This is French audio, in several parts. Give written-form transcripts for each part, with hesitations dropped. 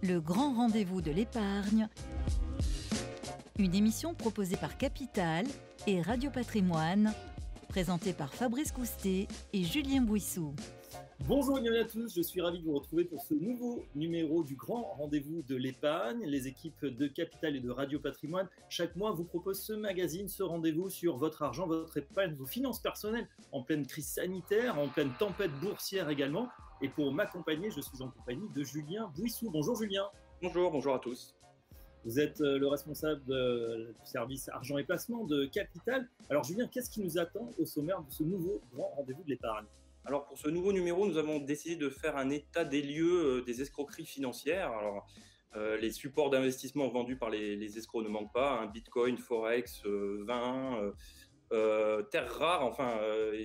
Le grand rendez-vous de l'épargne, une émission proposée par Capital et Radio Patrimoine, présentée par Fabrice Coustet et Julien Bouissou. Bonjour et bienvenue à tous, je suis ravi de vous retrouver pour ce nouveau numéro du grand rendez-vous de l'épargne. Les équipes de Capital et de Radio Patrimoine, chaque mois, vous proposent ce magazine, ce rendez-vous sur votre argent, votre épargne, vos finances personnelles, en pleine crise sanitaire, en pleine tempête boursière également. Et pour m'accompagner, je suis en compagnie de Julien Bouissou. Bonjour Julien. Bonjour à tous. Vous êtes le responsable du service argent et placement de Capital. Alors Julien, qu'est-ce qui nous attend au sommaire de ce nouveau grand rendez-vous de l'épargne ? Alors pour ce nouveau numéro, nous avons décidé de faire un état des lieux des escroqueries financières. Alors les supports d'investissement vendus par les escrocs ne manquent pas, hein, Bitcoin, Forex, vin, terres rares, enfin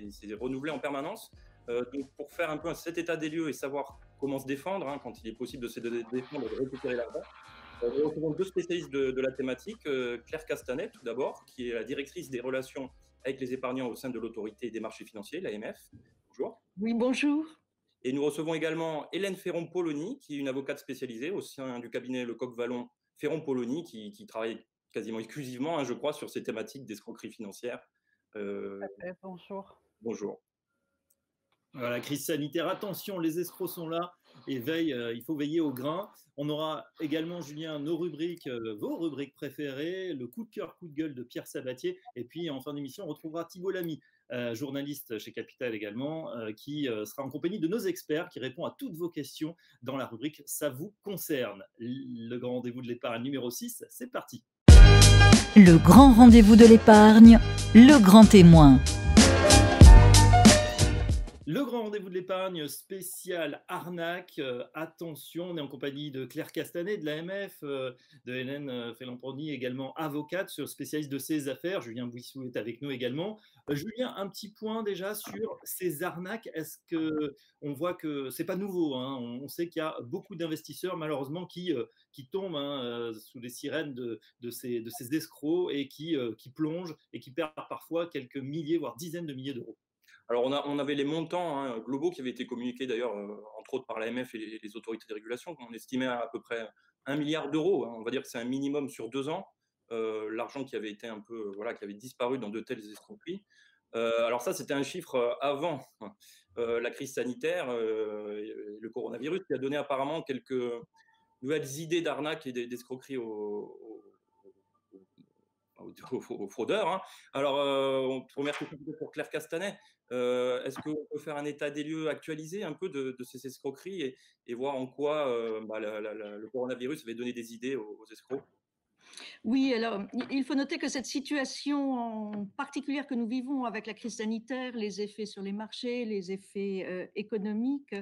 c'est renouvelé en permanence. Donc pour faire un peu cet état des lieux et savoir comment se défendre, hein, quand il est possible de se défendre et de récupérer l'argent, nous retrouvons deux spécialistes de la thématique, Claire Castanet tout d'abord, qui est la directrice des relations avec les épargnants au sein de l'autorité des marchés financiers, l'AMF. Bonjour. Oui, bonjour. Et nous recevons également Hélène Ferron-Polony, qui est une avocate spécialisée au sein du cabinet Lecoq-Vallon Ferron-Polony, qui travaille quasiment exclusivement, hein, je crois, sur ces thématiques d'escroquerie financière. Bonjour. Bonjour. Voilà, la crise sanitaire, attention, les escrocs sont là et il faut veiller au grain. On aura également, Julien, nos rubriques, vos rubriques préférées, le coup de cœur, coup de gueule de Pierre Sabatier. Et puis, en fin d'émission, on retrouvera Thibault Lamy, journaliste chez Capital également, qui sera en compagnie de nos experts, qui répond à toutes vos questions dans la rubrique « Ça vous concerne ». Le grand rendez-vous de l'épargne numéro 6, c'est parti. Le grand rendez-vous de l'épargne, le grand témoin. Le grand rendez-vous de l'épargne spécial arnaque. Attention, on est en compagnie de Claire Castanet de l'AMF, de Hélène Ferron-Polony, également avocate spécialiste de ces affaires. Julien Bouissou est avec nous également. Julien, un petit point déjà sur ces arnaques. Est-ce qu'on voit que c'est pas nouveau, hein, on sait qu'il y a beaucoup d'investisseurs malheureusement qui tombent sous les sirènes de ces escrocs et qui plongent et qui perdent parfois quelques milliers, voire dizaines de milliers d'euros. Alors, on avait les montants globaux qui avaient été communiqués d'ailleurs, entre autres par l'AMF et les autorités de régulation, qu'on estimait à peu près 1 milliard d'euros. Hein. On va dire que c'est un minimum sur 2 ans, l'argent qui avait été qui avait disparu dans de telles escroqueries. Alors ça, c'était un chiffre avant la crise sanitaire, le coronavirus, qui a donné apparemment quelques nouvelles idées d'arnaque et d'escroquerie aux fraudeurs. Hein. Alors, première question pour Claire Castanet. Est-ce qu'on peut faire un état des lieux actualisé un peu de ces escroqueries et voir en quoi le coronavirus avait donné des idées aux escrocs ? Oui, alors il faut noter que cette situation en particulière que nous vivons avec la crise sanitaire, les effets sur les marchés, les effets économiques,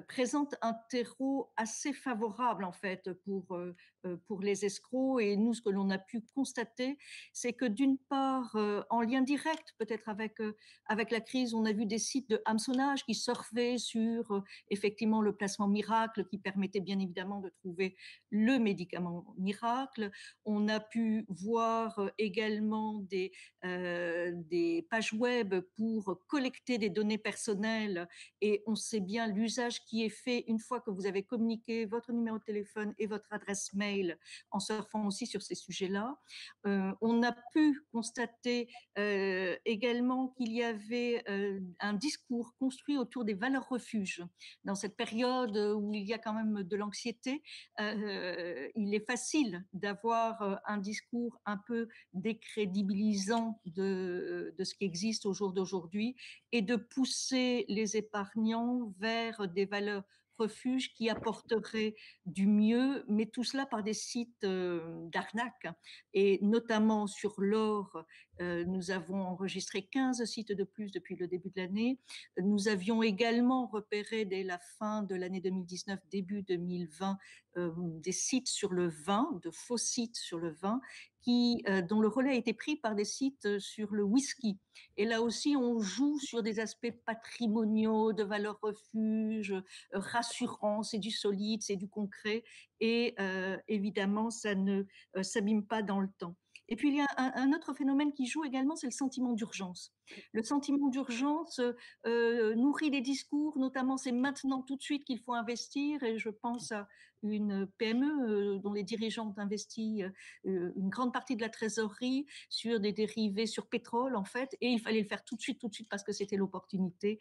présente un terreau assez favorable en fait pour les escrocs. Et nous, ce que l'on a pu constater, c'est que d'une part, en lien direct peut-être avec la crise, on a vu des sites de hameçonnage qui surfaient sur effectivement le placement miracle qui permettait bien évidemment de trouver le médicament miracle. On a pu voir également des pages web pour collecter des données personnelles, et on sait bien l'usage qui est fait une fois que vous avez communiqué votre numéro de téléphone et votre adresse mail en surfant aussi sur ces sujets-là. On a pu constater également qu'il y avait un discours construit autour des valeurs refuges. Dans cette période où il y a quand même de l'anxiété, il est facile d'avoir un discours un peu décrédibilisant de ce qui existe au jour d'aujourd'hui et de pousser les épargnants vers des valeurs refuges qui apporteraient du mieux, mais tout cela par des sites d'arnaque. Et notamment sur l'or, nous avons enregistré 15 sites de plus depuis le début de l'année. Nous avions également repéré dès la fin de l'année 2019, début 2020, des sites sur le vin, de faux sites sur le vin, dont le relais a été pris par des sites sur le whisky. Et là aussi, on joue sur des aspects patrimoniaux, de valeur refuge, rassurant, c'est du solide, c'est du concret, et évidemment, ça ne s'abîme pas dans le temps. Et puis, il y a un autre phénomène qui joue également, c'est le sentiment d'urgence. Le sentiment d'urgence nourrit les discours, notamment c'est maintenant tout de suite qu'il faut investir, et je pense à une PME dont les dirigeants ont investi une grande partie de la trésorerie sur des dérivés sur pétrole en fait, et il fallait le faire tout de suite parce que c'était l'opportunité,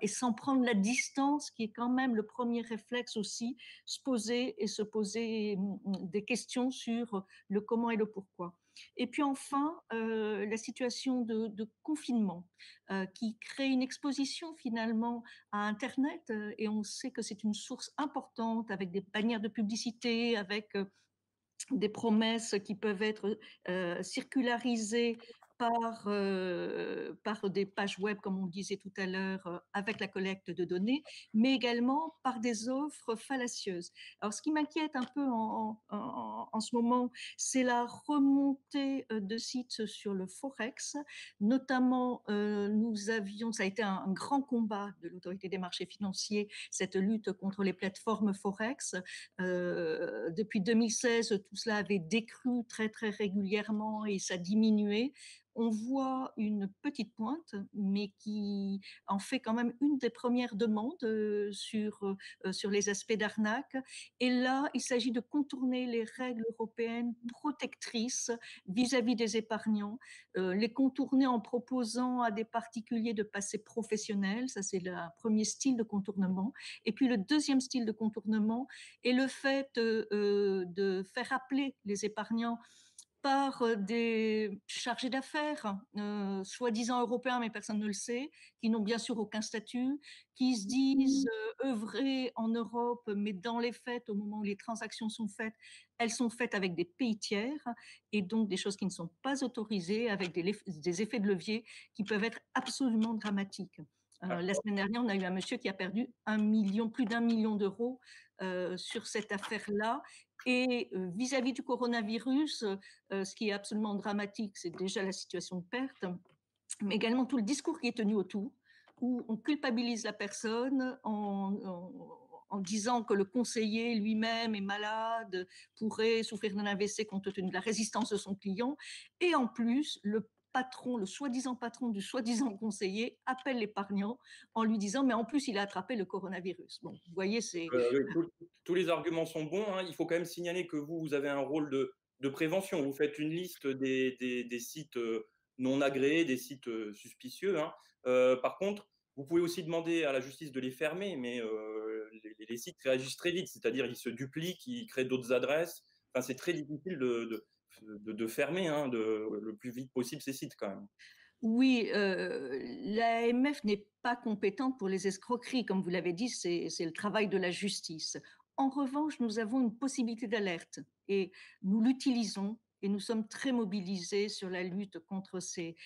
et sans prendre la distance qui est quand même le premier réflexe aussi, se poser des questions sur le comment et le pourquoi. Et puis enfin, la situation de confinement qui crée une exposition finalement à Internet, et on sait que c'est une source importante avec des bannières de publicité, avec des promesses qui peuvent être circularisées par des pages web, comme on disait tout à l'heure, avec la collecte de données, mais également par des offres fallacieuses. Alors, ce qui m'inquiète un peu en ce moment, c'est la remontée de sites sur le Forex. Notamment, ça a été un grand combat de l'autorité des marchés financiers, cette lutte contre les plateformes Forex. Depuis 2016, tout cela avait décru très régulièrement et ça diminuait. On voit une petite pointe, mais qui en fait quand même une des premières demandes sur les aspects d'arnaque. Et là, il s'agit de contourner les règles européennes protectrices vis-à-vis des épargnants, les contourner en proposant à des particuliers de passer professionnels, ça c'est le premier style de contournement. Et puis le deuxième style de contournement est le fait de faire appeler les épargnants par des chargés d'affaires, soi-disant européens, mais personne ne le sait, qui n'ont bien sûr aucun statut, qui se disent œuvrer en Europe, mais dans les faits, au moment où les transactions sont faites, elles sont faites avec des pays tiers, et donc des choses qui ne sont pas autorisées, avec des effets de levier qui peuvent être absolument dramatiques. La semaine dernière, on a eu un monsieur qui a perdu plus d'1 million d'euros sur cette affaire-là. Et vis-à-vis du coronavirus, ce qui est absolument dramatique, c'est déjà la situation de perte, mais également tout le discours qui est tenu autour, où on culpabilise la personne en disant que le conseiller lui-même est malade, pourrait souffrir d'un AVC compte tenu de la résistance de son client. Et en plus, le soi-disant patron du soi-disant conseiller appelle l'épargnant en lui disant mais en plus il a attrapé le coronavirus. Bon, vous voyez, c'est... Tous les arguments sont bons, hein. Il faut quand même signaler que vous avez un rôle de prévention. Vous faites une liste des sites non agréés, des sites suspicieux, hein. Par contre, vous pouvez aussi demander à la justice de les fermer, mais les sites réagissent très vite, c'est-à-dire ils se dupliquent, ils créent d'autres adresses. Enfin, c'est très difficile de fermer, hein, le plus vite possible ces sites quand même. Oui, l'AMF n'est pas compétente pour les escroqueries, comme vous l'avez dit, c'est le travail de la justice. En revanche, nous avons une possibilité d'alerte et nous l'utilisons et nous sommes très mobilisés sur la lutte contre ces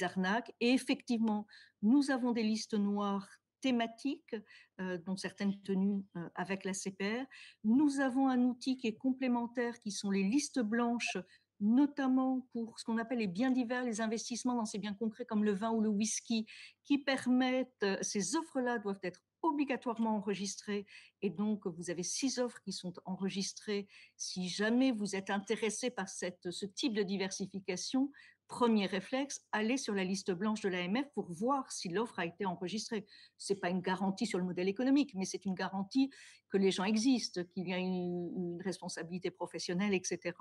arnaques. Et effectivement, nous avons des listes noires thématiques, dont certaines tenues avec la CPR. Nous avons un outil qui est complémentaire, qui sont les listes blanches, notamment pour ce qu'on appelle les biens divers, les investissements dans ces biens concrets comme le vin ou le whisky, qui permettent, ces offres-là doivent être obligatoirement enregistrées, et donc vous avez 6 offres qui sont enregistrées. Si jamais vous êtes intéressé par ce type de diversification, premier réflexe, allez sur la liste blanche de l'AMF pour voir si l'offre a été enregistrée. Ce n'est pas une garantie sur le modèle économique, mais c'est une garantie que les gens existent, qu'il y a une responsabilité professionnelle, etc.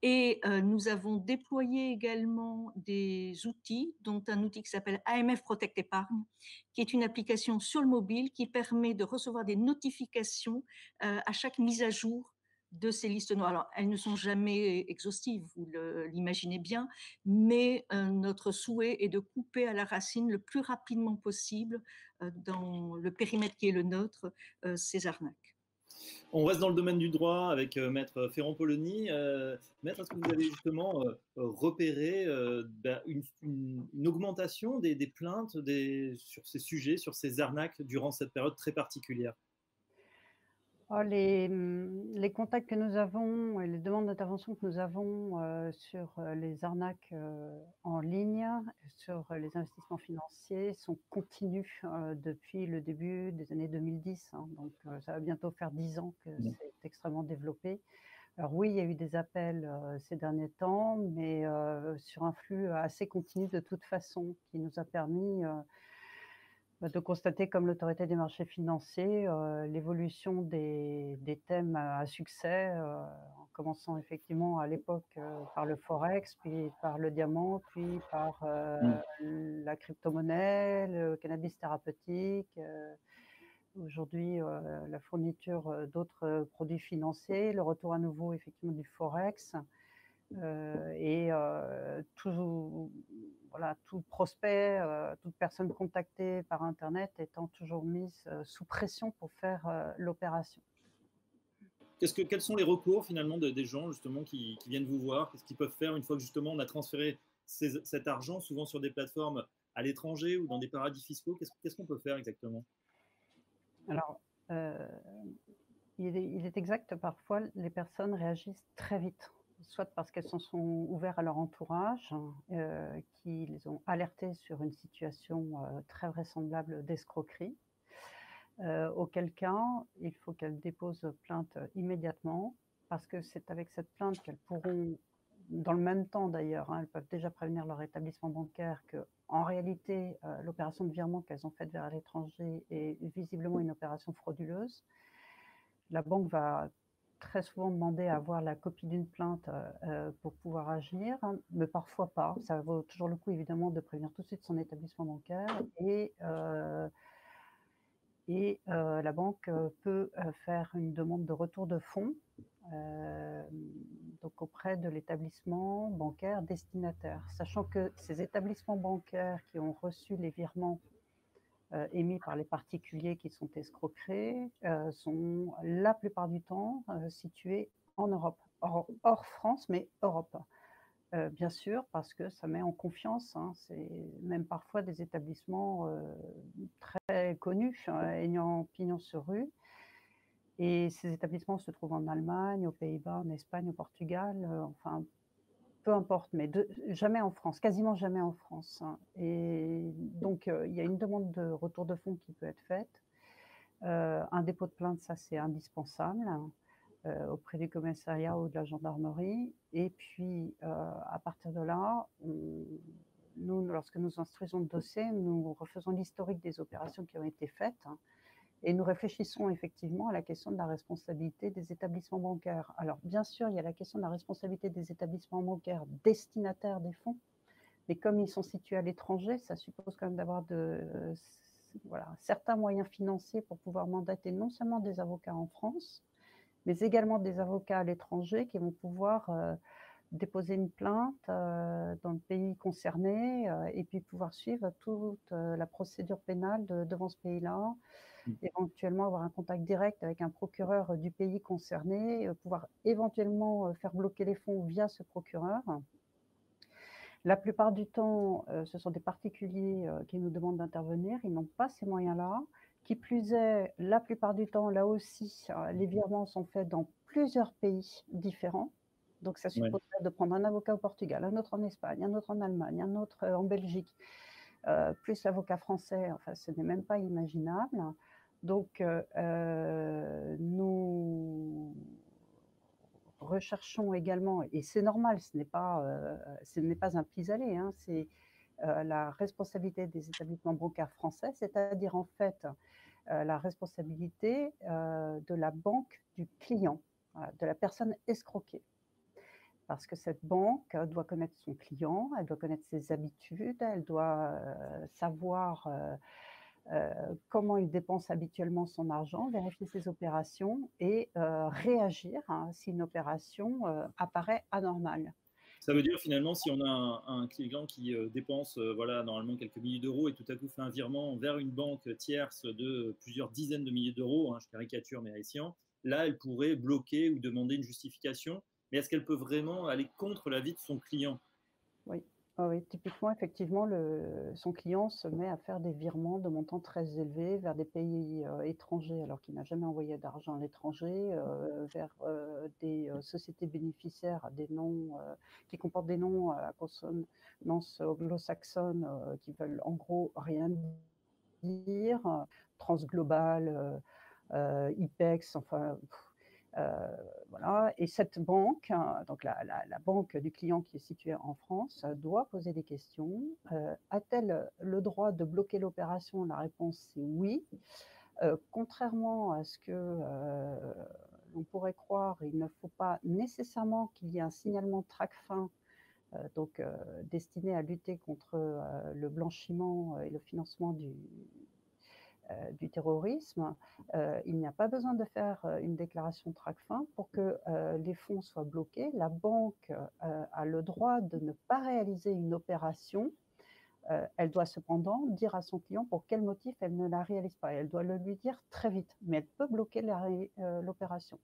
Et nous avons déployé également des outils, dont un outil qui s'appelle AMF Protect Épargne, qui est une application sur le mobile qui permet de recevoir des notifications à chaque mise à jour de ces listes noires. Alors, elles ne sont jamais exhaustives, vous l'imaginez bien, mais notre souhait est de couper à la racine le plus rapidement possible, dans le périmètre qui est le nôtre, ces arnaques. On reste dans le domaine du droit avec Maître Ferrand-Polony. Maître, est-ce que vous avez justement repéré une augmentation des plaintes sur ces sujets, sur ces arnaques durant cette période très particulière? Les contacts que nous avons et les demandes d'intervention que nous avons sur les arnaques en ligne, sur les investissements financiers, sont continus depuis le début des années 2010. Hein. Donc ça va bientôt faire 10 ans que c'est extrêmement développé. Alors oui, il y a eu des appels, ces derniers temps, mais sur un flux assez continu de toute façon, qui nous a permis, de constater, comme l'Autorité des marchés financiers, l'évolution des thèmes à succès, en commençant effectivement à l'époque, par le forex, puis par le diamant, puis par, Mm. la crypto-monnaie, le cannabis thérapeutique, aujourd'hui, la fourniture, d'autres, produits financiers, le retour à nouveau effectivement du forex, et tout prospect, toute personne contactée par internet étant toujours mise, sous pression pour faire, l'opération. Quels sont les recours finalement des gens justement qui viennent vous voir? Qu'est-ce qu'ils peuvent faire une fois que justement on a transféré cet argent, souvent sur des plateformes à l'étranger ou dans des paradis fiscaux? Qu'est-ce qu'on peut faire exactement? Alors, heu, il est exact, parfois les personnes réagissent très vite, soit parce qu'elles s'en sont ouvertes à leur entourage, qui les ont alertées sur une situation, très vraisemblable d'escroquerie, auquel cas il faut qu'elles déposent plainte, immédiatement, parce que c'est avec cette plainte qu'elles pourront, dans le même temps d'ailleurs, hein, elles peuvent déjà prévenir leur établissement bancaire qu'en réalité, l'opération de virement qu'elles ont faite vers l'étranger est visiblement une opération frauduleuse. La banque va très souvent demander à avoir la copie d'une plainte, pour pouvoir agir, hein, mais parfois pas. Ça vaut toujours le coup évidemment de prévenir tout de suite son établissement bancaire, la banque, peut, faire une demande de retour de fonds, hem, donc auprès de l'établissement bancaire destinataire. Sachant que ces établissements bancaires qui ont reçu les virements, émis par les particuliers qui sont escroqués, sont la plupart du temps, situés en Europe, hors France, mais Europe. Bien sûr, parce que ça met en confiance, hein. C'est même parfois des établissements, très connus, ayant pignon sur rue, et ces établissements se trouvent en Allemagne, aux Pays-Bas, en Espagne, au Portugal, enfin peu importe, mais jamais en France, quasiment jamais en France, hein, et donc il y a une demande de retour de fonds qui peut être faite. Un dépôt de plainte, ça c'est indispensable, auprès du commissariat ou de la gendarmerie, et puis, à partir de là, nous, lorsque nous instruisons le dossier, nous refaisons l'historique des opérations qui ont été faites, hein, et nous réfléchissons effectivement à la question de la responsabilité des établissements bancaires. Alors bien sûr, il y a la question de la responsabilité des établissements bancaires destinataires des fonds, mais comme ils sont situés à l'étranger, ça suppose quand même d'avoir certains moyens financiers pour pouvoir mandater non seulement des avocats en France, mais également des avocats à l'étranger qui vont pouvoir, déposer une plainte, dans le pays concerné, et puis pouvoir suivre toute, la procédure pénale devant ce pays-là, éventuellement avoir un contact direct avec un procureur, du pays concerné, pouvoir éventuellement, faire bloquer les fonds via ce procureur. La plupart du temps, ce sont des particuliers, qui nous demandent d'intervenir. Ils n'ont pas ces moyens-là. Qui plus est, la plupart du temps, là aussi, les virements sont faits dans plusieurs pays différents. Donc ça Ouais. supposerait de prendre un avocat au Portugal, un autre en Espagne, un autre en Allemagne, un autre, en Belgique, plus l'avocat français, enfin, ce n'est même pas imaginable. Donc nous recherchons également, et c'est normal, ce n'est pas un pis-aller, hein, c'est, la responsabilité des établissements bancaires français, c'est-à-dire en fait, la responsabilité, de la banque du client, voilà, de la personne escroquée. Parce que cette banque, doit connaître son client, elle doit connaître ses habitudes, elle doit, savoir, comment il dépense habituellement son argent, vérifier ses opérations et réagir, hein, si une opération, apparaît anormale. Ça veut dire finalement, si on a un client qui dépense voilà, normalement quelques milliers d'euros et tout à coup fait un virement vers une banque tierce de plusieurs dizaines de milliers d'euros, hein, je caricature mais à escient, là, elle pourrait bloquer ou demander une justification. Mais est-ce qu'elle peut vraiment aller contre l'avis de son client? Oui. Ah oui, typiquement, effectivement, son client se met à faire des virements de montants très élevés vers des pays, étrangers, alors qu'il n'a jamais envoyé d'argent à l'étranger, vers, des, sociétés bénéficiaires à des noms, qui comportent des noms à consonance anglo-saxonne, qui veulent en gros rien dire, Transglobal, IPEX, enfin, Voilà. Et cette banque, donc la banque du client qui est située en France, doit poser des questions. A-t-elle le droit de bloquer l'opération? La réponse c'est oui. Contrairement à ce que l'on pourrait croire, il ne faut pas nécessairement qu'il y ait un signalement TRACFIN, donc destiné à lutter contre le blanchiment et le financement du terrorisme. Il n'y a pas besoin de faire une déclaration TRACFIN pour que les fonds soient bloqués. La banque a le droit de ne pas réaliser une opération. Elle doit cependant dire à son client pour quel motif elle ne la réalise pas. Elle doit le lui dire très vite, mais elle peut bloquer l'opération.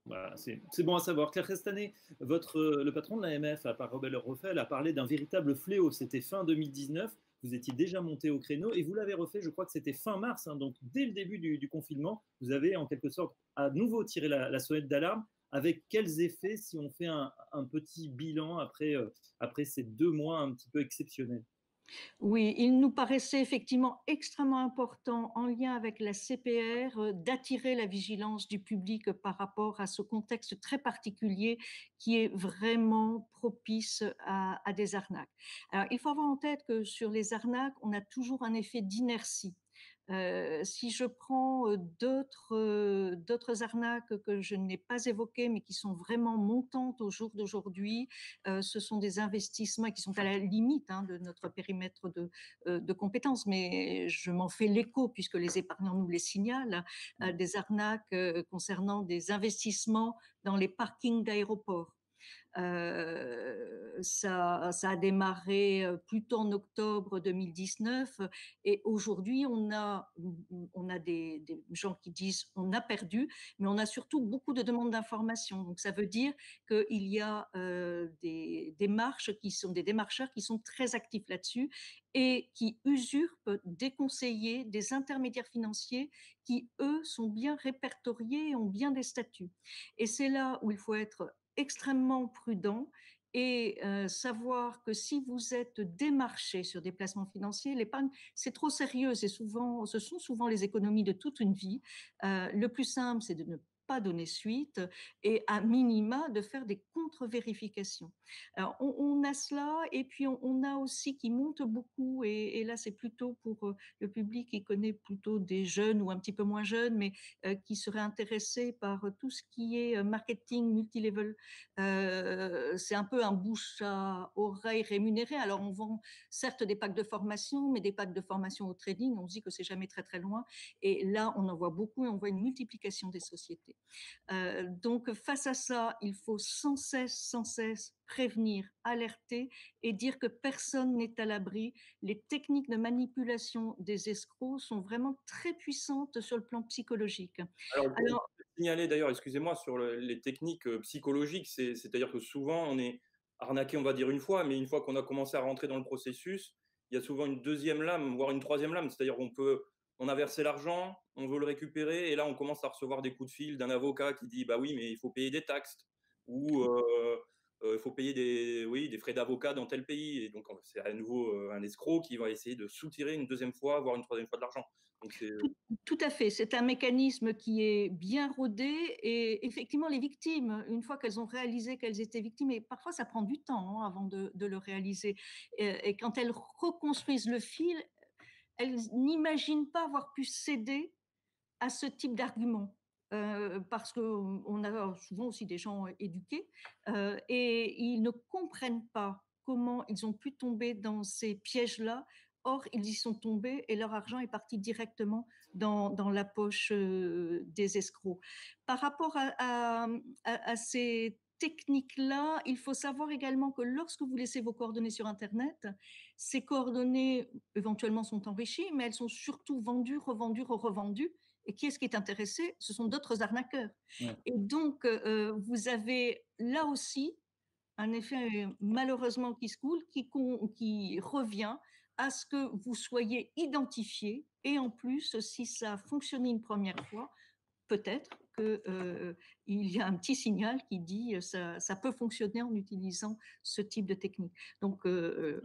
Voilà, c'est bon à savoir. Claire Castanet, le patron de l'AMF, à part Robert Roffel, a parlé d'un véritable fléau. C'était fin 2019. Vous étiez déjà monté au créneau et vous l'avez refait, je crois que c'était fin mars, hein, donc dès le début du confinement. Vous avez en quelque sorte à nouveau tiré la sonnette d'alarme. Avec quels effets si on fait un petit bilan après ces 2 mois un petit peu exceptionnels? Oui, il nous paraissait effectivement extrêmement important, en lien avec la CPR, d'attirer la vigilance du public par rapport à ce contexte très particulier qui est vraiment propice à des arnaques. Alors, il faut avoir en tête que sur les arnaques, on a toujours un effet d'inertie. Si je prends d'autres arnaques que je n'ai pas évoquées, mais qui sont vraiment montantes au jour d'aujourd'hui, ce sont des investissements qui sont à la limite de notre périmètre de compétences, mais je m'en fais l'écho puisque les épargnants nous les signalent, des arnaques concernant des investissements dans les parkings d'aéroports. Ça a démarré plutôt en octobre 2019 et aujourd'hui on a des gens qui disent on a perdu, mais on a surtout beaucoup de demandes d'informations. Donc ça veut dire qu'il y a des démarches qui sont des démarcheurs qui sont très actifs là-dessus et qui usurpent des conseillers, des intermédiaires financiers qui eux sont bien répertoriés et ont bien des statuts. Et c'est là où il faut être extrêmement prudent et savoir que si vous êtes démarché sur des placements financiers, l'épargne, c'est trop sérieux. Ce sont souvent les économies de toute une vie. Le plus simple, c'est de ne pas donner suite et à minima de faire des contre-vérifications. Alors, on a cela et puis on a aussi qui monte beaucoup et là, c'est plutôt pour le public qui connaît plutôt des jeunes ou un petit peu moins jeunes, mais qui seraient intéressés par tout ce qui est marketing multilevel. C'est un peu un bouche à oreille rémunéré. Alors, on vend certes des packs de formation, mais des packs de formation au trading, on se dit que c'est jamais très très loin. Et là, on en voit beaucoup et on voit une multiplication des sociétés. Donc, face à ça, il faut sans cesse prévenir, alerter et dire que personne n'est à l'abri. Les techniques de manipulation des escrocs sont vraiment très puissantes sur le plan psychologique. Alors, signaler d'ailleurs, excusez-moi, sur les techniques psychologiques, c'est-à-dire que souvent on est arnaqué, on va dire une fois, mais une fois qu'on a commencé à rentrer dans le processus, il y a souvent une deuxième lame, voire une troisième lame, c'est-à-dire on a versé l'argent, on veut le récupérer, et là on commence à recevoir des coups de fil d'un avocat qui dit bah oui, mais il faut payer des taxes, ou il faut payer des frais d'avocat dans tel pays, et donc c'est à nouveau un escroc qui va essayer de soutirer une deuxième fois, voire une troisième fois de l'argent. Donc tout à fait, c'est un mécanisme qui est bien rodé et effectivement les victimes, une fois qu'elles ont réalisé qu'elles étaient victimes, et parfois ça prend du temps avant de le réaliser, et quand elles reconstruisent le fil, elles n'imaginent pas avoir pu céder à ce type d'argument. Parce qu'on a souvent aussi des gens éduqués et ils ne comprennent pas comment ils ont pu tomber dans ces pièges-là. Or, ils y sont tombés et leur argent est parti directement dans la poche des escrocs. Par rapport à ces techniques-là, il faut savoir également que lorsque vous laissez vos coordonnées sur Internet, ces coordonnées éventuellement sont enrichies, mais elles sont surtout vendues, revendues, revendues. Et qui est-ce qui est intéressé? Ce sont d'autres arnaqueurs. Ouais. Et donc, vous avez là aussi un effet malheureusement qui se coule, qui revient à ce que vous soyez identifié. Et en plus, si ça a fonctionné une première fois, peut-être qu'il y a un petit signal qui dit ça peut fonctionner en utilisant ce type de technique. Donc, oui.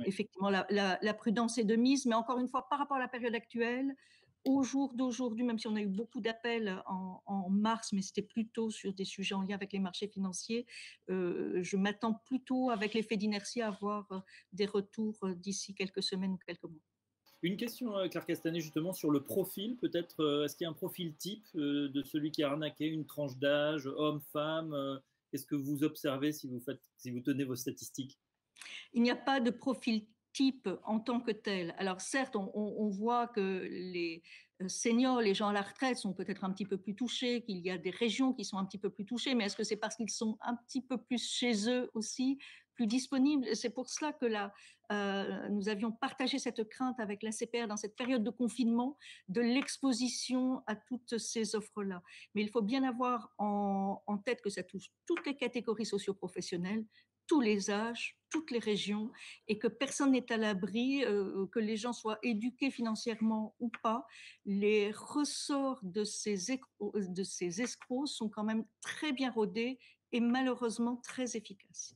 Effectivement, la prudence est de mise, mais encore une fois, par rapport à la période actuelle, au jour d'aujourd'hui, même si on a eu beaucoup d'appels en mars, mais c'était plutôt sur des sujets en lien avec les marchés financiers, je m'attends plutôt, avec l'effet d'inertie, à avoir des retours d'ici quelques semaines ou quelques mois. Une question, Claire Castanet, justement, sur le profil, peut-être, est-ce qu'il y a un profil type de celui qui a arnaqué, une tranche d'âge, homme, femme qu'est-ce que vous observez si vous tenez vos statistiques? Il n'y a pas de profil type en tant que tel. Alors certes, on voit que les seniors, les gens à la retraite sont peut-être un petit peu plus touchés, qu'il y a des régions qui sont un petit peu plus touchées, mais est-ce que c'est parce qu'ils sont un petit peu plus chez eux aussi, plus disponibles? C'est pour cela que nous avions partagé cette crainte avec l'ACPR dans cette période de confinement, de l'exposition à toutes ces offres-là. Mais il faut bien avoir en tête que ça touche toutes les catégories socio-professionnelles, tous les âges, toutes les régions, et que personne n'est à l'abri, que les gens soient éduqués financièrement ou pas. Les ressorts de ces escrocs sont quand même très bien rodés et malheureusement très efficaces.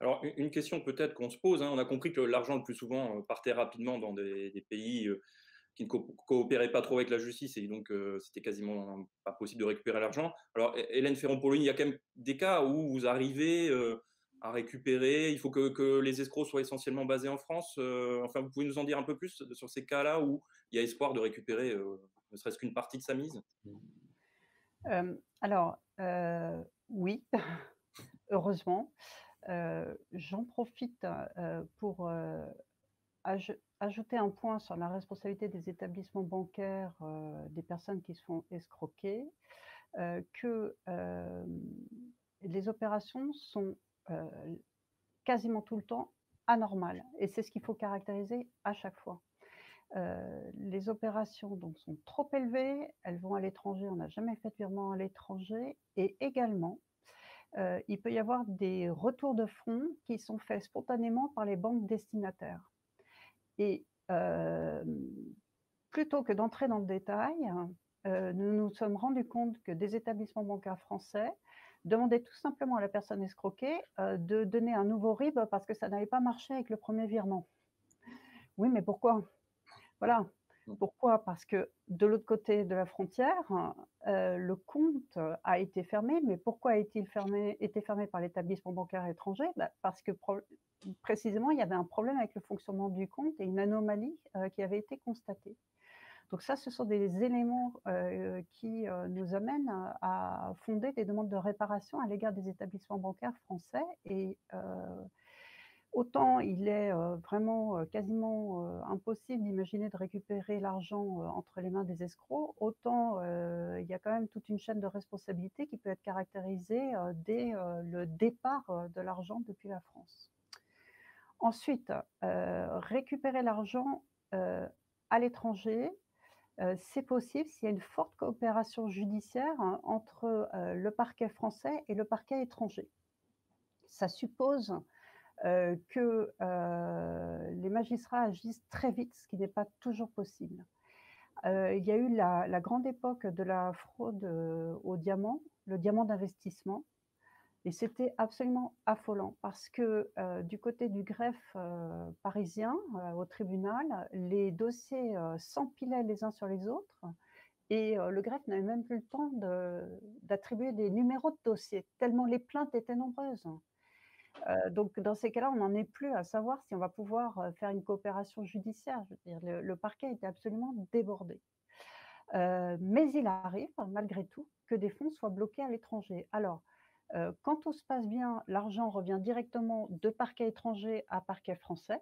Alors, une question peut-être qu'on se pose, hein, on a compris que l'argent le plus souvent partait rapidement dans des pays qui ne coopéraient pas trop avec la justice et donc c'était quasiment pas possible de récupérer l'argent. Alors, Hélène Ferrand-Paulini, il y a quand même des cas où vous arrivez à récupérer, il faut que les escrocs soient essentiellement basés en France. Enfin, vous pouvez nous en dire un peu plus sur ces cas-là où il y a espoir de récupérer ne serait-ce qu'une partie de sa mise? Alors, oui, heureusement. J'en profite pour ajouter un point sur la responsabilité des établissements bancaires, des personnes qui se font escroquer, que les opérations sont quasiment tout le temps anormales. Et c'est ce qu'il faut caractériser à chaque fois. Les opérations donc, sont trop élevées, elles vont à l'étranger, on n'a jamais fait de virement à l'étranger, et également, il peut y avoir des retours de fonds qui sont faits spontanément par les banques destinataires. Et plutôt que d'entrer dans le détail, nous nous sommes rendus compte que des établissements bancaires français demandaient tout simplement à la personne escroquée de donner un nouveau RIB parce que ça n'avait pas marché avec le premier virement. Oui, mais pourquoi? Voilà. Pourquoi? Parce que de l'autre côté de la frontière, le compte a été fermé. Mais pourquoi a-t-il été fermé par l'établissement bancaire étranger? Parce que précisément, il y avait un problème avec le fonctionnement du compte et une anomalie qui avait été constatée. Donc ça, ce sont des éléments qui nous amènent à fonder des demandes de réparation à l'égard des établissements bancaires français. Et autant il est vraiment quasiment impossible d'imaginer de récupérer l'argent entre les mains des escrocs, autant il y a quand même toute une chaîne de responsabilité qui peut être caractérisée dès le départ de l'argent depuis la France. Ensuite, récupérer l'argent à l'étranger, c'est possible s'il y a une forte coopération judiciaire entre le parquet français et le parquet étranger. Ça suppose que les magistrats agissent très vite, ce qui n'est pas toujours possible. Il y a eu la grande époque de la fraude au diamant, le diamant d'investissement, et c'était absolument affolant parce que du côté du greffe parisien, au tribunal, les dossiers s'empilaient les uns sur les autres et le greffe n'avait même plus le temps d'attribuer des numéros de dossiers, tellement les plaintes étaient nombreuses. Donc dans ces cas-là, on n'en est plus à savoir si on va pouvoir faire une coopération judiciaire. Je veux dire, le parquet était absolument débordé. Mais il arrive, malgré tout, que des fonds soient bloqués à l'étranger. Alors, quand tout se passe bien, l'argent revient directement de parquet étranger à parquet français.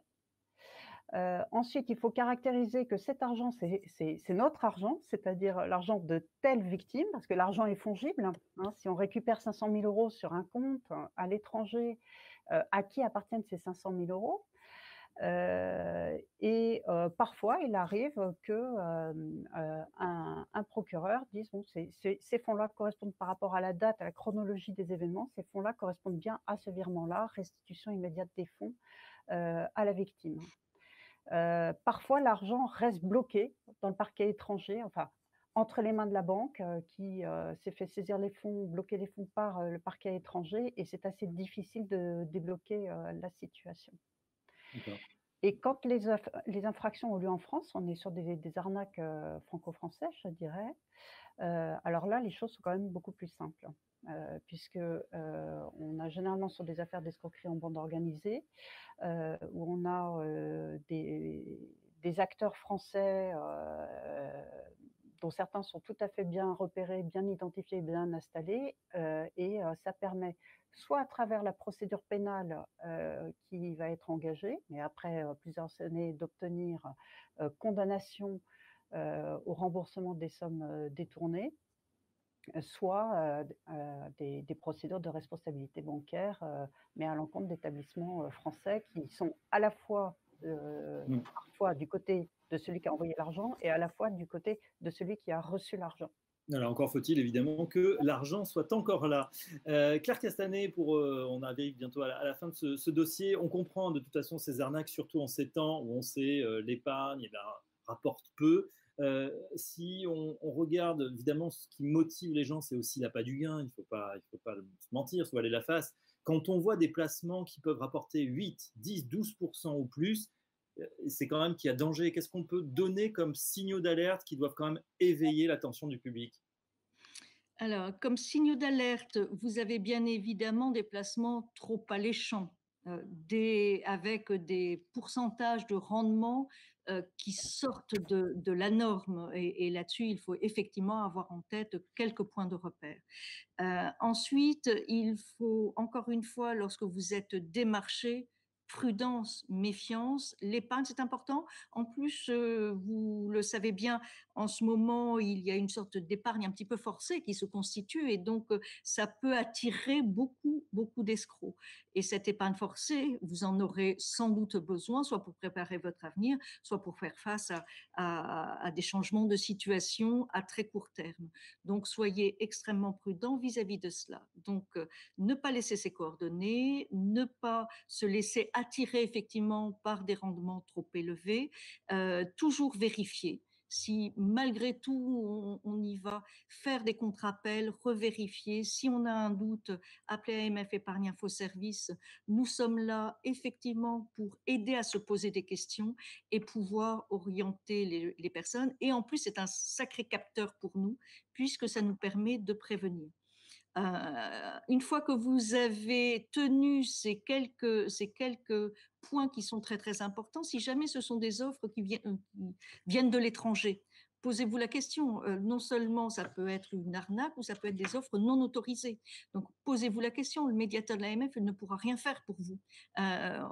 Ensuite, il faut caractériser que cet argent, c'est notre argent, c'est-à-dire l'argent de telle victime, parce que l'argent est fongible. Hein. Si on récupère 500 000 € sur un compte à l'étranger, à qui appartiennent ces 500 000 €? Et parfois, il arrive qu'un procureur dise bon, ces fonds-là correspondent par rapport à la date, à la chronologie des événements, ces fonds-là correspondent bien à ce virement-là, restitution immédiate des fonds à la victime. Parfois, l'argent reste bloqué dans le parquet étranger, enfin, entre les mains de la banque qui s'est fait saisir les fonds, bloquer les fonds par le parquet étranger, et c'est assez difficile de débloquer la situation. Et quand les infractions ont lieu en France, on est sur des arnaques franco-françaises, je dirais. Alors là, les choses sont quand même beaucoup plus simples, puisque on a généralement sur des affaires d'escroquerie en bande organisée, où on a des acteurs français dont certains sont tout à fait bien repérés, bien identifiés, bien installés, et ça permet soit à travers la procédure pénale qui va être engagée, mais après plusieurs années d'obtenir condamnation au remboursement des sommes détournées, soit des procédures de responsabilité bancaire, mais à l'encontre d'établissements français qui sont à la fois parfois du côté de celui qui a envoyé l'argent et à la fois du côté de celui qui a reçu l'argent. Alors encore faut-il évidemment que l'argent soit encore là. Claire Castanet, on arrive bientôt à la fin de ce dossier. On comprend de toute façon ces arnaques, surtout en ces temps où on sait l'épargne eh bien, rapporte peu. Si on regarde, évidemment, ce qui motive les gens, c'est aussi l'appât du gain. Il ne faut pas se mentir, il faut aller la face. Quand on voit des placements qui peuvent rapporter 8, 10, 12% ou plus, c'est quand même qu'il y a danger. Qu'est-ce qu'on peut donner comme signaux d'alerte qui doivent quand même éveiller l'attention du public? Alors, comme signaux d'alerte, vous avez bien évidemment des placements trop alléchants, avec des pourcentages de rendement qui sortent de la norme. Et là-dessus, il faut effectivement avoir en tête quelques points de repère. Ensuite, il faut, encore une fois, lorsque vous êtes démarché, prudence, méfiance. L'épargne, c'est important. En plus, vous le savez bien, en ce moment, il y a une sorte d'épargne un petit peu forcée qui se constitue et donc ça peut attirer beaucoup d'escrocs. Et cette épargne forcée, vous en aurez sans doute besoin, soit pour préparer votre avenir, soit pour faire face à des changements de situation à très court terme. Donc, soyez extrêmement prudents vis-à-vis de cela. Donc, ne pas laisser ses coordonnées, ne pas se laisser attirer effectivement par des rendements trop élevés, toujours vérifier. Si malgré tout on y va, faire des contre-appels, revérifier. Si on a un doute, appelez AMF Épargne Info Service. Nous sommes là effectivement pour aider à se poser des questions et pouvoir orienter les personnes. Et en plus, c'est un sacré capteur pour nous puisque ça nous permet de prévenir. Une fois que vous avez tenu ces quelques points qui sont très très importants, si jamais ce sont des offres qui viennent de l'étranger, posez-vous la question. Non seulement ça peut être une arnaque ou ça peut être des offres non autorisées. Donc posez-vous la question. Le médiateur de l'AMF ne pourra rien faire pour vous.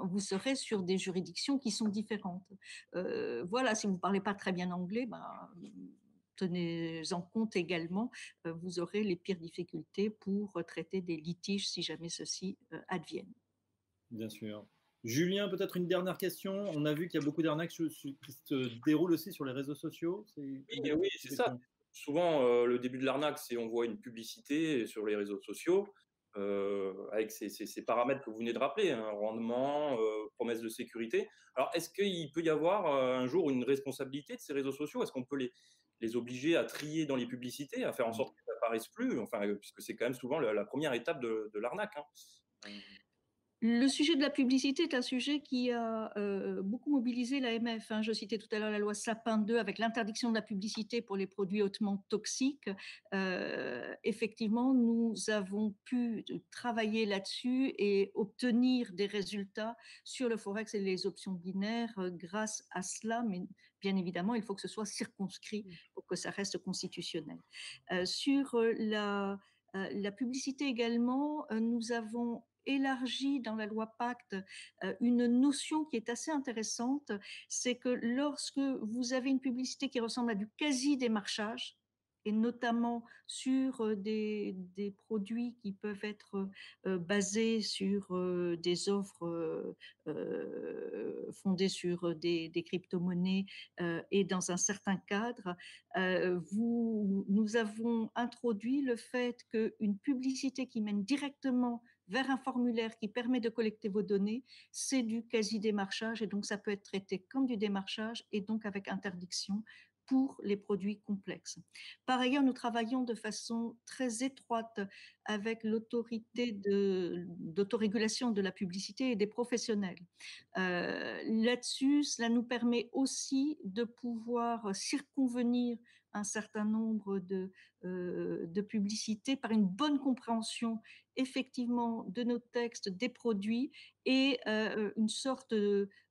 Vous serez sur des juridictions qui sont différentes. Voilà, si vous ne parlez pas très bien anglais, tenez en compte également, vous aurez les pires difficultés pour traiter des litiges si jamais ceux-ci adviennent. Bien sûr. Julien, peut-être une dernière question. On a vu qu'il y a beaucoup d'arnaques qui se déroulent aussi sur les réseaux sociaux. Oui, c'est ça. Souvent, le début de l'arnaque, c'est on voit une publicité sur les réseaux sociaux avec ces paramètres que vous venez de rappeler, hein, rendement, promesse de sécurité. Alors, est-ce qu'il peut y avoir un jour une responsabilité de ces réseaux sociaux? Est-ce qu'on peut les obliger à trier dans les publicités, à faire en sorte qu'elles n'apparaissent plus, enfin, puisque c'est quand même souvent la première étape de l'arnaque, hein. Le sujet de la publicité est un sujet qui a beaucoup mobilisé l'AMF. Je citais tout à l'heure la loi Sapin 2 avec l'interdiction de la publicité pour les produits hautement toxiques. Effectivement, nous avons pu travailler là-dessus et obtenir des résultats sur le Forex et les options binaires grâce à cela. Mais bien évidemment, il faut que ce soit circonscrit pour que ça reste constitutionnel. Sur la publicité également, nous avons élargi dans la loi Pacte une notion qui est assez intéressante, c'est que lorsque vous avez une publicité qui ressemble à du quasi-démarchage, et notamment sur des produits qui peuvent être basés sur des offres fondées sur des crypto-monnaies et dans un certain cadre, nous avons introduit le fait qu'une publicité qui mène directement vers un formulaire qui permet de collecter vos données, c'est du quasi-démarchage et donc ça peut être traité comme du démarchage et donc avec interdiction pour les produits complexes. Par ailleurs, nous travaillons de façon très étroite avec l'autorité d'autorégulation de la publicité et des professionnels. Là-dessus, cela nous permet aussi de pouvoir circonvenir un certain nombre de publicités par une bonne compréhension effectivement de nos textes, des produits et une sorte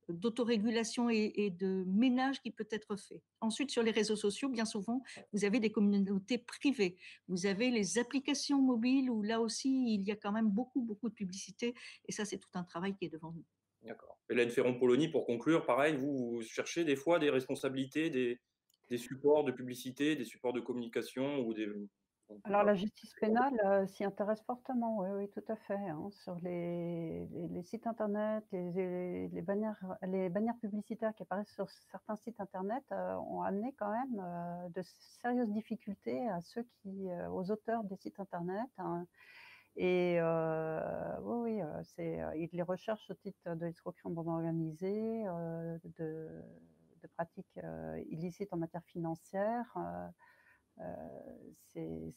d'autorégulation et de ménage qui peut être fait. Ensuite, sur les réseaux sociaux, bien souvent, vous avez des communautés privées. Vous avez les applications mobiles où là aussi, il y a quand même beaucoup de publicité et ça, c'est tout un travail qui est devant nous. D'accord. Hélène Ferrand-Polony, pour conclure, pareil, vous cherchez des fois des responsabilités, des supports de publicité, des supports de communication ou des... Alors la justice pénale s'y intéresse fortement, oui, oui, tout à fait, hein, sur les sites internet, les bannières publicitaires qui apparaissent sur certains sites internet ont amené quand même de sérieuses difficultés à aux auteurs des sites internet, hein. Et oui, ils les recherchent au titre de l'escroquerie en bande organisée, de pratiques illicites en matière financière. Ils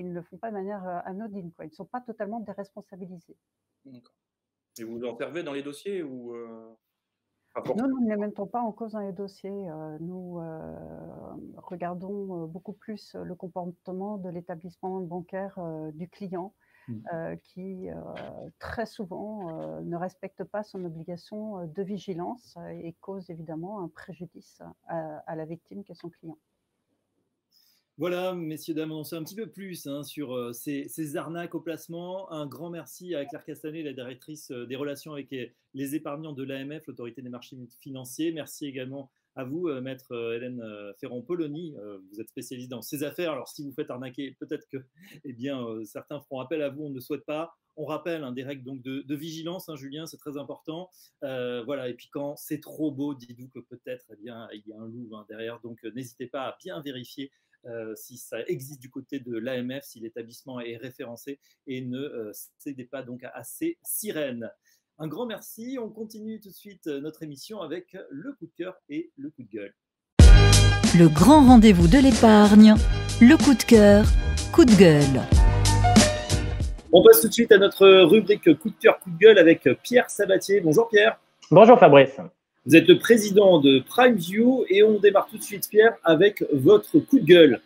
ne le font pas de manière anodine, quoi. Ils ne sont pas totalement déresponsabilisés. Et vous en servez dans les dossiers ou Nous ne les mettons pas en cause dans les dossiers. Nous regardons beaucoup plus le comportement de l'établissement bancaire du client qui très souvent ne respecte pas son obligation de vigilance et cause évidemment un préjudice à la victime qu'est son client. Voilà, messieurs, dames, on sait un petit peu plus sur ces arnaques au placement. Un grand merci à Claire Castanet, la directrice des relations avec les épargnants de l'AMF, l'autorité des marchés financiers. Merci également à vous, maître Hélène Ferrand-Polony. Vous êtes spécialiste dans ces affaires. Alors, si vous faites arnaquer, peut-être que certains feront appel à vous, on ne le souhaite pas. On rappelle des règles donc, de vigilance, Julien, c'est très important. Voilà, et puis quand c'est trop beau, dites-vous que peut-être il y a un loup derrière. Donc, n'hésitez pas à bien vérifier si ça existe du côté de l'AMF, si l'établissement est référencé, et ne cédez pas donc à ces sirènes. Un grand merci. On continue tout de suite notre émission avec le coup de cœur et le coup de gueule. Le grand rendez-vous de l'épargne, le coup de cœur, coup de gueule. On passe tout de suite à notre rubrique coup de cœur, coup de gueule avec Pierre Sabatier. Bonjour Pierre. Bonjour Fabrice. Vous êtes le président de PrimeView et on démarre tout de suite, Pierre, avec votre coup de gueule.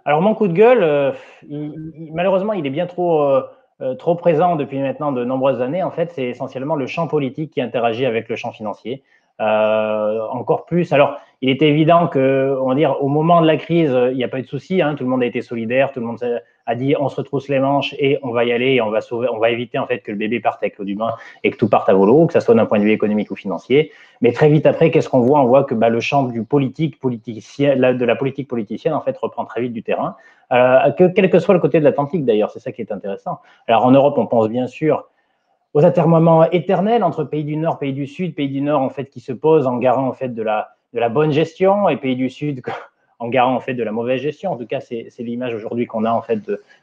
Alors, mon coup de gueule, malheureusement, il est bien trop présent depuis maintenant de nombreuses années. En fait, c'est essentiellement le champ politique qui interagit avec le champ financier. Encore plus. Alors, il était évident que, on va dire, au moment de la crise, il n'y a pas eu de souci. Tout le monde a été solidaire, tout le monde a dit on se retrousse les manches et on va y aller et on va éviter en fait que le bébé parte avec l'eau du bain et que tout parte à volo, que ça soit d'un point de vue économique ou financier. Mais très vite après, qu'est-ce qu'on voit? On voit que le champ du de la politique politicienne en fait reprend très vite du terrain, quel que soit le côté de l'Atlantique d'ailleurs. C'est ça qui est intéressant. Alors en Europe, on pense bien sûr aux atermoiements éternels entre pays du Nord, pays du Sud, pays du Nord en fait qui se posent en garant en fait de la bonne gestion et pays du Sud en garant en fait de la mauvaise gestion. En tout cas, c'est l'image aujourd'hui qu'on a en fait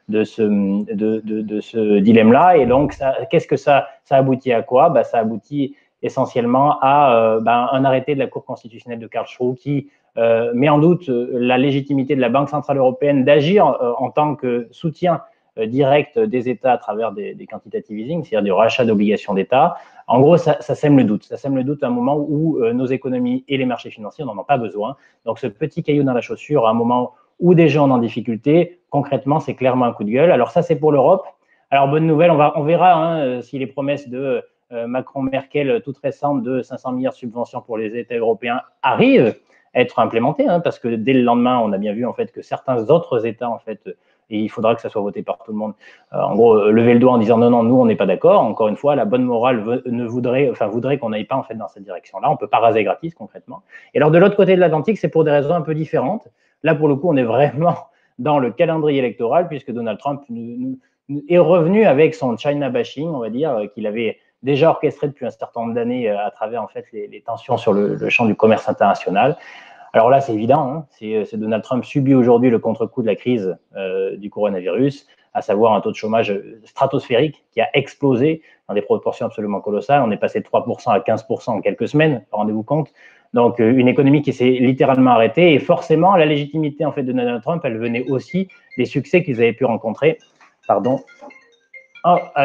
de ce dilemme-là. Et donc, qu'est-ce que ça aboutit à quoi? Ça aboutit essentiellement à un arrêté de la Cour constitutionnelle de Karlsruhe qui met en doute la légitimité de la Banque centrale européenne d'agir en tant que soutien direct des États à travers des quantitative easing, c'est-à-dire du rachat d'obligations d'État. En gros, ça sème le doute. Ça sème le doute à un moment où nos économies et les marchés financiers n'en ont pas besoin. Donc, ce petit caillou dans la chaussure, à un moment où des gens sont en difficulté, concrètement, c'est clairement un coup de gueule. Alors, ça, c'est pour l'Europe. Alors, bonne nouvelle, on verra si les promesses de Macron-Merkel toutes récentes de 500 milliards de subventions pour les États européens arrivent à être implémentées, parce que dès le lendemain, on a bien vu en fait que certains autres États en fait et il faudra que ça soit voté par tout le monde. En gros, lever le doigt en disant non, nous on n'est pas d'accord. Encore une fois, la bonne morale voudrait qu'on n'aille pas en fait dans cette direction-là. On peut pas raser gratis concrètement. Et alors de l'autre côté de l'Atlantique, c'est pour des raisons un peu différentes. Là, pour le coup, on est vraiment dans le calendrier électoral puisque Donald Trump est revenu avec son China bashing, on va dire, qu'il avait déjà orchestré depuis un certain nombre d'années à travers en fait les tensions sur le champ du commerce international. Alors là, c'est évident, c'est Donald Trump subit aujourd'hui le contre-coup de la crise du coronavirus, à savoir un taux de chômage stratosphérique qui a explosé dans des proportions absolument colossales. On est passé de 3% à 15% en quelques semaines, rendez-vous compte. Donc, une économie qui s'est littéralement arrêtée. Et forcément, la légitimité en fait, de Donald Trump, elle venait aussi des succès qu'ils avaient pu rencontrer. Pardon.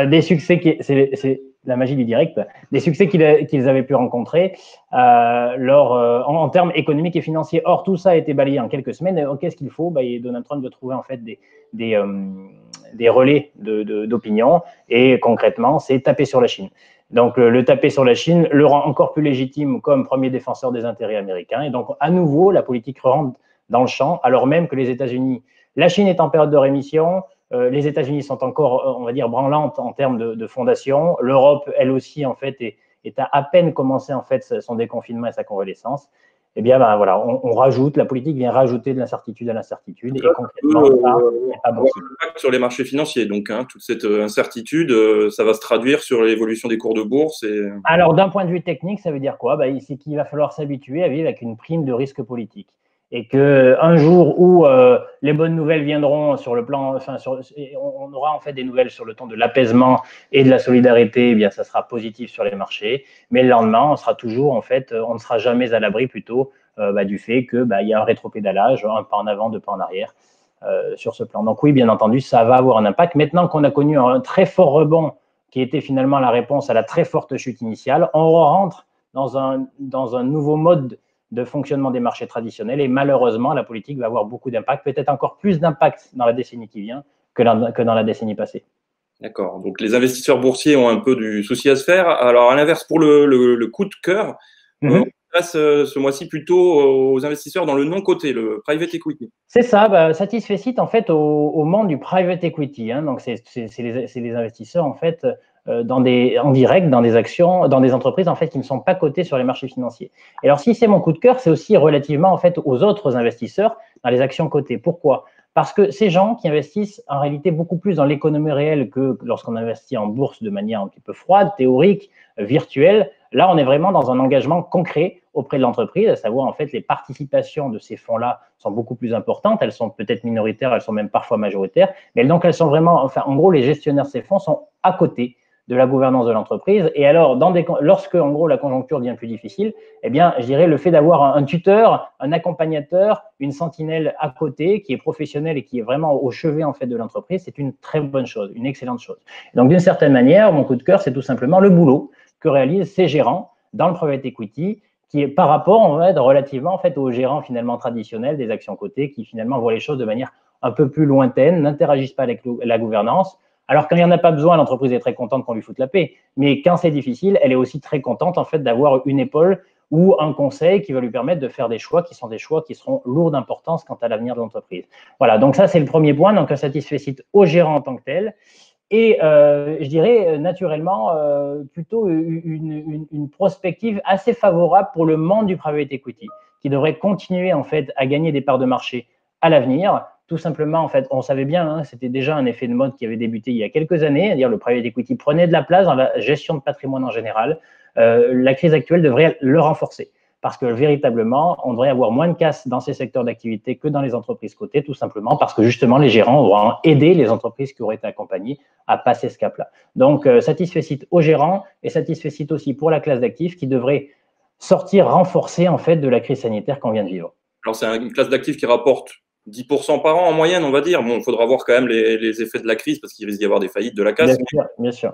Des succès c'est la magie du direct, des succès qu'ils avaient pu rencontrer en termes économiques et financiers. Or, tout ça a été balayé en quelques semaines. Qu'est-ce qu'il faut? Donald Trump doit trouver en fait des relais d'opinion, et concrètement, c'est taper sur la Chine. Donc, le taper sur la Chine le rend encore plus légitime comme premier défenseur des intérêts américains. Et donc, à nouveau, la politique rentre dans le champ, alors même que les États-Unis, la Chine est en période de rémission, les États-Unis sont encore, on va dire, branlantes en termes de fondation. L'Europe, elle aussi, en fait, est à peine commencé en fait son déconfinement et sa convalescence. Eh bien, voilà, on rajoute, la politique vient rajouter de l'incertitude à l'incertitude, et concrètement, ça n'est pas bon signe. Sur les marchés financiers, donc, toute cette incertitude, ça va se traduire sur l'évolution des cours de bourse. Alors, d'un point de vue technique, ça veut dire quoi? C'est qu'il va falloir s'habituer à vivre avec une prime de risque politique. Et qu'un jour où les bonnes nouvelles viendront sur le plan, on aura en fait des nouvelles sur le ton de l'apaisement et de la solidarité, eh bien ça sera positif sur les marchés. Mais le lendemain, on sera toujours en fait, on ne sera jamais à l'abri plutôt du fait que il y a un rétropédalage, un pas en avant, deux pas en arrière sur ce plan. Donc oui, bien entendu, ça va avoir un impact. Maintenant qu'on a connu un très fort rebond qui était finalement la réponse à la très forte chute initiale, on rentre dans un nouveau mode de fonctionnement des marchés traditionnels, et malheureusement, la politique va avoir beaucoup d'impact, peut-être encore plus d'impact dans la décennie qui vient que dans la décennie passée. D'accord. Donc, les investisseurs boursiers ont un peu du souci à se faire. Alors, à l'inverse, pour le coup de cœur, on passe ce mois-ci plutôt aux investisseurs dans le non-coté, le private equity. C'est ça, satisfait en fait au monde du private equity. Donc, c'est les investisseurs en fait en direct dans des actions, dans des entreprises en fait qui ne sont pas cotées sur les marchés financiers. Et alors, si c'est mon coup de cœur, c'est aussi relativement en fait aux autres investisseurs dans les actions cotées. Pourquoi? Parce que ces gens qui investissent en réalité beaucoup plus dans l'économie réelle que lorsqu'on investit en bourse de manière un petit peu froide, théorique, virtuelle, là, on est vraiment dans un engagement concret auprès de l'entreprise, à savoir en fait les participations de ces fonds-là sont beaucoup plus importantes, elles sont peut-être minoritaires, elles sont même parfois majoritaires, mais donc elles sont vraiment, enfin en gros, les gestionnaires de ces fonds sont à côté de la gouvernance de l'entreprise. Et alors, lorsque, en gros, la conjoncture devient plus difficile, eh bien, je dirais le fait d'avoir un tuteur, un accompagnateur, une sentinelle à côté qui est professionnel et qui est vraiment au chevet, en fait, de l'entreprise, c'est une très bonne chose, une excellente chose. Donc, d'une certaine manière, mon coup de cœur, c'est tout simplement le boulot que réalisent ces gérants dans le private equity, qui est par rapport, en fait, relativement, en fait, aux gérants, finalement, traditionnels des actions cotées, qui, finalement, voient les choses de manière un peu plus lointaine, n'interagissent pas avec la gouvernance. Alors, quand il n'y en a pas besoin, l'entreprise est très contente qu'on lui foute la paix. Mais quand c'est difficile, elle est aussi très contente, en fait, d'avoir une épaule ou un conseil qui va lui permettre de faire des choix qui seront lourds d'importance quant à l'avenir de l'entreprise. Voilà, donc ça, c'est le premier point. Donc, un satisfecit au gérant en tant que tel. Et je dirais naturellement plutôt une prospective assez favorable pour le monde du private equity, qui devrait continuer, en fait, à gagner des parts de marché à l'avenir. Tout simplement, en fait, on savait bien, c'était déjà un effet de mode qui avait débuté il y a quelques années, c'est-à-dire le private equity prenait de la place dans la gestion de patrimoine en général. La crise actuelle devrait le renforcer parce que véritablement, on devrait avoir moins de casse dans ces secteurs d'activité que dans les entreprises cotées, tout simplement parce que justement, les gérants auront aidé les entreprises qui auraient été accompagnées à passer ce cap-là. Donc, satisfecit aux gérants et satisfecit aussi pour la classe d'actifs qui devrait sortir renforcée en fait de la crise sanitaire qu'on vient de vivre. Alors, c'est une classe d'actifs qui rapporte 10% par an en moyenne, on va dire. Bon, il faudra voir quand même les effets de la crise parce qu'il risque d'y avoir des faillites de la casse. Bien sûr.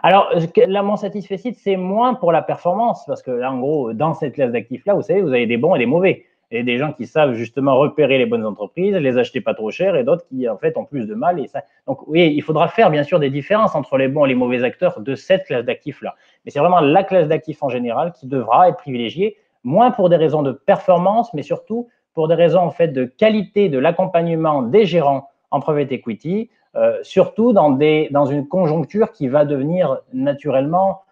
Alors, là, mon satisfecit, c'est moins pour la performance parce que là, en gros, dans cette classe d'actifs-là, vous savez, vous avez des bons et des mauvais. Et des gens qui savent justement repérer les bonnes entreprises, les acheter pas trop cher, et d'autres qui, en fait, ont plus de mal. Donc, oui, il faudra faire, bien sûr, des différences entre les bons et les mauvais acteurs de cette classe d'actifs-là. Mais c'est vraiment la classe d'actifs en général qui devra être privilégiée, moins pour des raisons de performance, mais surtout pour des raisons en fait de qualité de l'accompagnement des gérants en private equity, surtout dans une conjoncture qui va devenir naturellement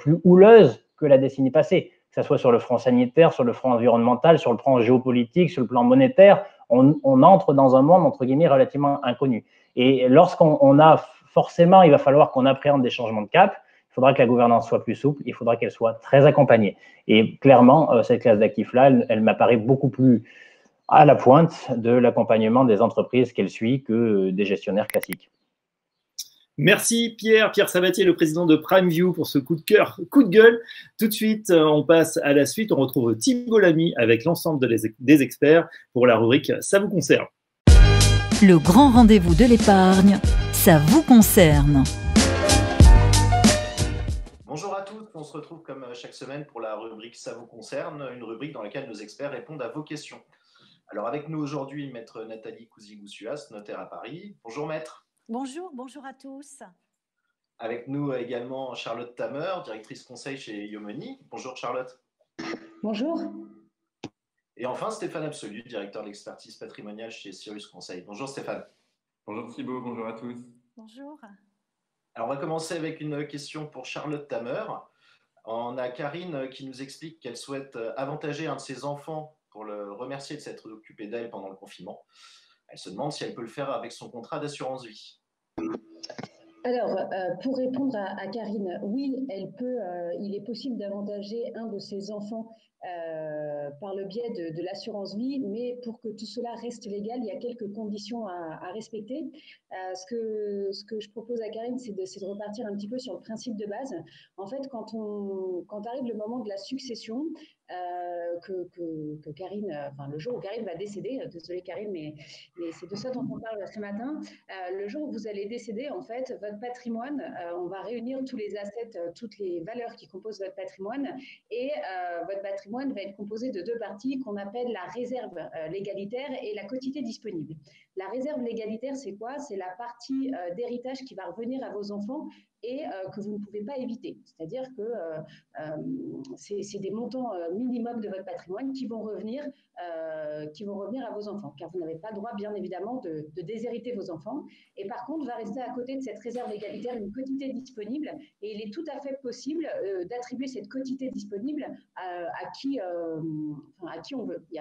plus houleuse que la décennie passée, que ce soit sur le front sanitaire, sur le front environnemental, sur le plan géopolitique, sur le plan monétaire. On entre dans un monde, entre guillemets, relativement inconnu. Et lorsqu'on a forcément, il va falloir qu'on appréhende des changements de cap. Il faudra que la gouvernance soit plus souple, il faudra qu'elle soit très accompagnée. Et clairement, cette classe d'actifs-là, elle m'apparaît beaucoup plus à la pointe de l'accompagnement des entreprises qu'elle suit que des gestionnaires classiques. Merci Pierre Sabatier, le président de PrimeView, pour ce coup de cœur, coup de gueule. Tout de suite, on passe à la suite. On retrouve Thibault Lamy avec l'ensemble des experts pour la rubrique « Ça vous concerne ». Le grand rendez-vous de l'épargne, ça vous concerne. Bonjour à tous, on se retrouve comme chaque semaine pour la rubrique « Ça vous concerne », une rubrique dans laquelle nos experts répondent à vos questions. Alors avec nous aujourd'hui, maître Nathalie Couzigou-Suas, notaire à Paris. Bonjour maître. Bonjour à tous. Avec nous également Charlotte Tamer, directrice conseil chez Yomoni. Bonjour Charlotte. Bonjour. Et enfin Stéphane Absolu, directeur de l'expertise patrimoniale chez Sirius Conseil. Bonjour Stéphane. Bonjour Thibault, bonjour à tous. Bonjour. Alors on va commencer avec une question pour Charlotte Tamer. On a Karine qui nous explique qu'elle souhaite avantager un de ses enfants pour le remercier de s'être occupé d'elle pendant le confinement. Elle se demande si elle peut le faire avec son contrat d'assurance vie. Alors, pour répondre à Karine, oui, elle peut. Il est possible d'avantager un de ses enfants par le biais de l'assurance vie, mais pour que tout cela reste légal, il y a quelques conditions à respecter. Ce que je propose à Karine, c'est de repartir un petit peu sur le principe de base. En fait, quand arrive le moment de la succession, que Karine, le jour où Karine va décéder, désolée Karine, mais c'est de ça dont on parle ce matin, le jour où vous allez décéder, en fait, votre patrimoine, on va réunir tous les assets, toutes les valeurs qui composent votre patrimoine, et votre patrimoine va être composé de deux parties qu'on appelle la réserve légalitaire et la quotité disponible. La réserve légalitaire, c'est quoi? C'est la partie d'héritage qui va revenir à vos enfants et que vous ne pouvez pas éviter. C'est-à-dire que c'est des montants minimums de votre patrimoine qui vont revenir à vos enfants, car vous n'avez pas le droit, bien évidemment, de déshériter vos enfants. Et par contre, va rester à côté de cette réserve légalitaire une quotité disponible, et il est tout à fait possible d'attribuer cette quotité disponible à qui on veut. Il n'y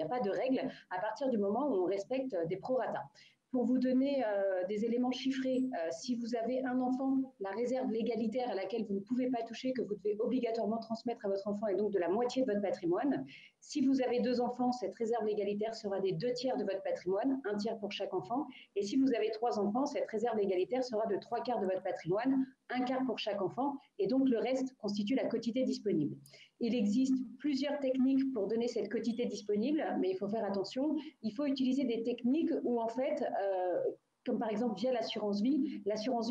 a pas de règle à partir du moment où on respecte des prorata. Pour vous donner des éléments chiffrés, si vous avez un enfant, la réserve légalitaire à laquelle vous ne pouvez pas toucher, que vous devez obligatoirement transmettre à votre enfant, est donc de la moitié de votre patrimoine. Si vous avez deux enfants, cette réserve légalitaire sera des 2/3 de votre patrimoine, 1/3 pour chaque enfant. Et si vous avez 3 enfants, cette réserve légalitaire sera de 3/4 de votre patrimoine, 1/4 pour chaque enfant, et donc le reste constitue la quotité disponible. Il existe plusieurs techniques pour donner cette quotité disponible, mais il faut faire attention. Il faut utiliser des techniques où, en fait, comme par exemple via l'assurance vie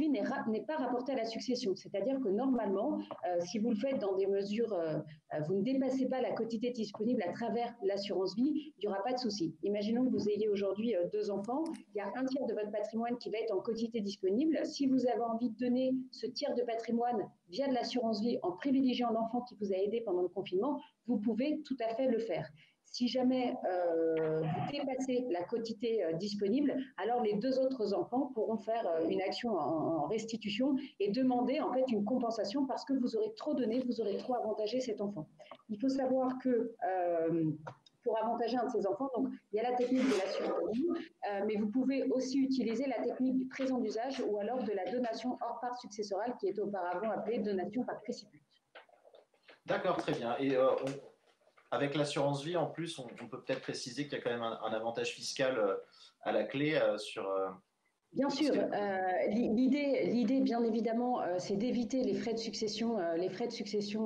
n'est pas rapportée à la succession. C'est-à-dire que normalement, si vous le faites dans des mesures, vous ne dépassez pas la quotité disponible à travers l'assurance vie, il n'y aura pas de souci. Imaginons que vous ayez aujourd'hui 2 enfants, il y a 1/3 de votre patrimoine qui va être en quotité disponible. Si vous avez envie de donner ce tiers de patrimoine via de l'assurance vie en privilégiant l'enfant qui vous a aidé pendant le confinement, vous pouvez tout à fait le faire. Si jamais vous dépassez la quotité disponible, alors les 2 autres enfants pourront faire une action en restitution et demander en fait une compensation parce que vous aurez trop donné, vous aurez trop avantagé cet enfant. Il faut savoir que pour avantager un de ces enfants, donc il y a la technique de l'assurance vie, mais vous pouvez aussi utiliser la technique du présent d'usage ou alors de la donation hors part successorale qui était auparavant appelée donation par préciput. D'accord, très bien. Et avec l'assurance vie, en plus, on peut peut-être préciser qu'il y a quand même un avantage fiscal à la clé sur... Bien sûr. L'idée, bien évidemment, c'est d'éviter les frais de succession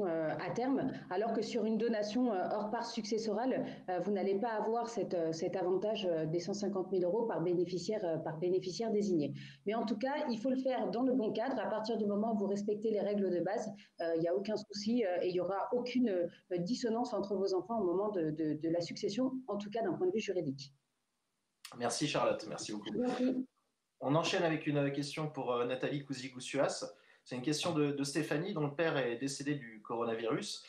à terme, alors que sur une donation hors part successorale, vous n'allez pas avoir cet avantage des 150 000 € par bénéficiaire désigné. Mais en tout cas, il faut le faire dans le bon cadre. À partir du moment où vous respectez les règles de base, il n'y a aucun souci et il n'y aura aucune dissonance entre vos enfants au moment de la succession, en tout cas d'un point de vue juridique. Merci Charlotte, merci beaucoup. Merci. On enchaîne avec une question pour Nathalie Couzigou-Suas. C'est une question de Stéphanie, dont le père est décédé du coronavirus.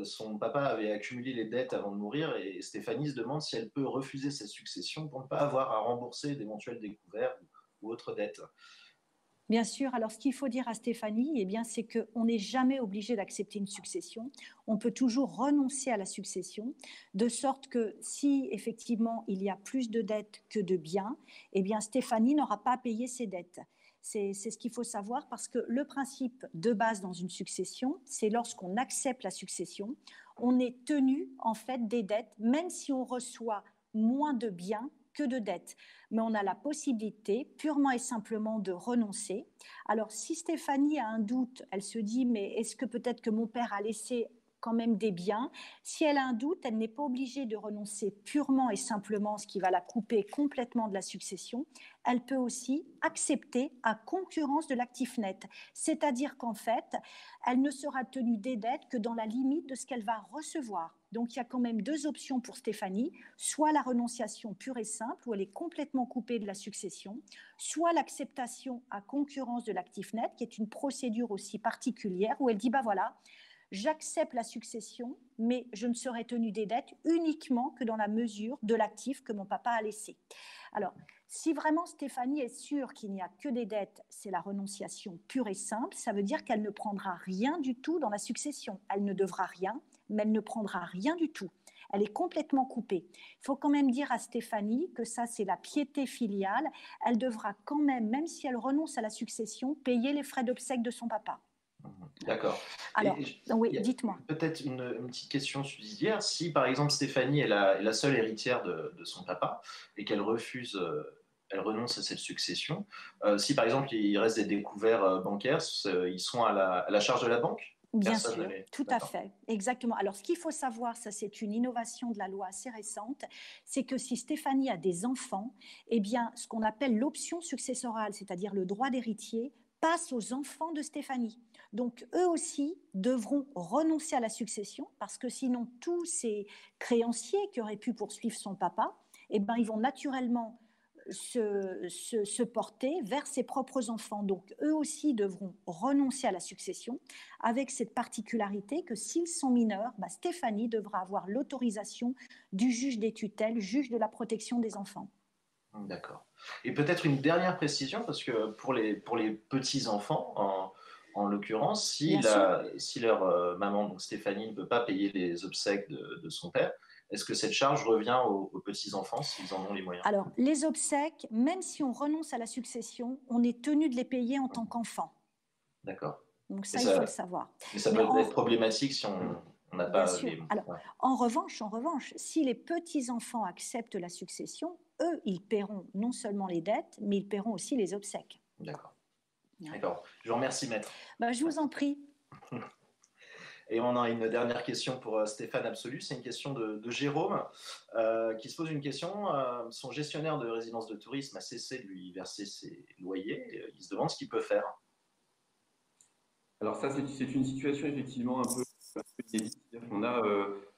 Son papa avait accumulé les dettes avant de mourir et Stéphanie se demande si elle peut refuser sa succession pour ne pas avoir à rembourser d'éventuels découverts ou autres dettes. Bien sûr. Alors, ce qu'il faut dire à Stéphanie, c'est qu'on n'est jamais obligé d'accepter une succession. On peut toujours renoncer à la succession, de sorte que si, effectivement, il y a plus de dettes que de biens, Stéphanie n'aura pas à payer ses dettes. C'est ce qu'il faut savoir parce que le principe de base dans une succession, c'est lorsqu'on accepte la succession, on est tenu, en fait, des dettes, même si on reçoit moins de biens que de dette, mais on a la possibilité purement et simplement de renoncer. Alors, si Stéphanie a un doute, elle se dit, mais est-ce que peut-être que mon père a laissé quand même des biens? Si elle a un doute, elle n'est pas obligée de renoncer purement et simplement, ce qui va la couper complètement de la succession. Elle peut aussi accepter à concurrence de l'actif net, c'est-à-dire qu'en fait, elle ne sera tenue des dettes que dans la limite de ce qu'elle va recevoir. Donc, il y a quand même deux options pour Stéphanie, soit la renonciation pure et simple, où elle est complètement coupée de la succession, soit l'acceptation à concurrence de l'actif net, qui est une procédure aussi particulière, où elle dit, bah voilà, j'accepte la succession, mais je ne serai tenue des dettes uniquement que dans la mesure de l'actif que mon papa a laissé. Alors, si vraiment Stéphanie est sûre qu'il n'y a que des dettes, c'est la renonciation pure et simple. Ça veut dire qu'elle ne prendra rien du tout dans la succession. Elle ne devra rien, mais elle ne prendra rien du tout. Elle est complètement coupée. Il faut quand même dire à Stéphanie que ça, c'est la piété filiale. Elle devra quand même si elle renonce à la succession, payer les frais d'obsèques de son papa. D'accord. Alors, oui, dites-moi. Peut-être une petite question subsidiaire. Si, par exemple, Stéphanie est la seule héritière de son papa et qu'elle refuse, elle renonce à cette succession, si, par exemple, il reste des découverts bancaires, ils sont à la charge de la banque? Bien sûr, tout à fait, exactement. Alors, ce qu'il faut savoir, ça c'est une innovation de la loi assez récente, c'est que si Stéphanie a des enfants, eh bien, ce qu'on appelle l'option successorale, c'est-à-dire le droit d'héritier, passe aux enfants de Stéphanie. Donc, eux aussi devront renoncer à la succession parce que sinon, tous ces créanciers qui auraient pu poursuivre son papa, eh ben, ils vont naturellement se porter vers ses propres enfants. Donc, eux aussi devront renoncer à la succession avec cette particularité que s'ils sont mineurs, bah, Stéphanie devra avoir l'autorisation du juge des tutelles, juge de la protection des enfants. D'accord. Et peut-être une dernière précision, parce que pour les petits-enfants, en l'occurrence, si leur maman, donc Stéphanie, ne peut pas payer les obsèques de son père, est-ce que cette charge revient aux petits-enfants s'ils en ont les moyens? Alors, les obsèques, même si on renonce à la succession, on est tenu de les payer en tant qu'enfant. D'accord. Donc ça, il faut le savoir. Mais ça peut être problématique si on n'a pas les... Alors, en revanche, si les petits-enfants acceptent la succession, eux, ils paieront non seulement les dettes, mais ils paieront aussi les obsèques. D'accord. D'accord. Je vous remercie, maître. Je vous en prie. Et on a une dernière question pour Stéphane Absolu. C'est une question de Jérôme qui se pose une question. Son gestionnaire de résidence de tourisme a cessé de lui verser ses loyers. Il se demande ce qu'il peut faire. Alors ça, c'est une situation effectivement un peu inédite. C'est-à-dire qu'on a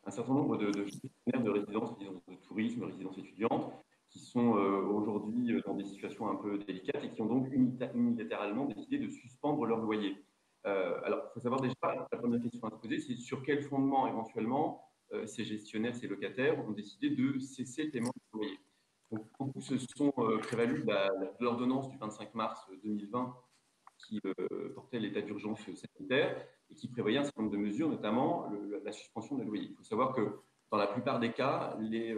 un certain nombre de gestionnaires de résidences de tourisme, résidences étudiantes, qui sont aujourd'hui dans des situations un peu délicates et qui ont donc unilatéralement décidé de suspendre leur loyer. Alors, il faut savoir déjà, la première question à se poser, c'est sur quel fondement éventuellement ces gestionnaires, ces locataires ont décidé de cesser le paiement du loyer. Donc, beaucoup se sont prévalus de l'ordonnance du 25 mars 2020 qui portait l'état d'urgence sanitaire et qui prévoyait un certain nombre de mesures, notamment la suspension des loyers. Il faut savoir que dans la plupart des cas, les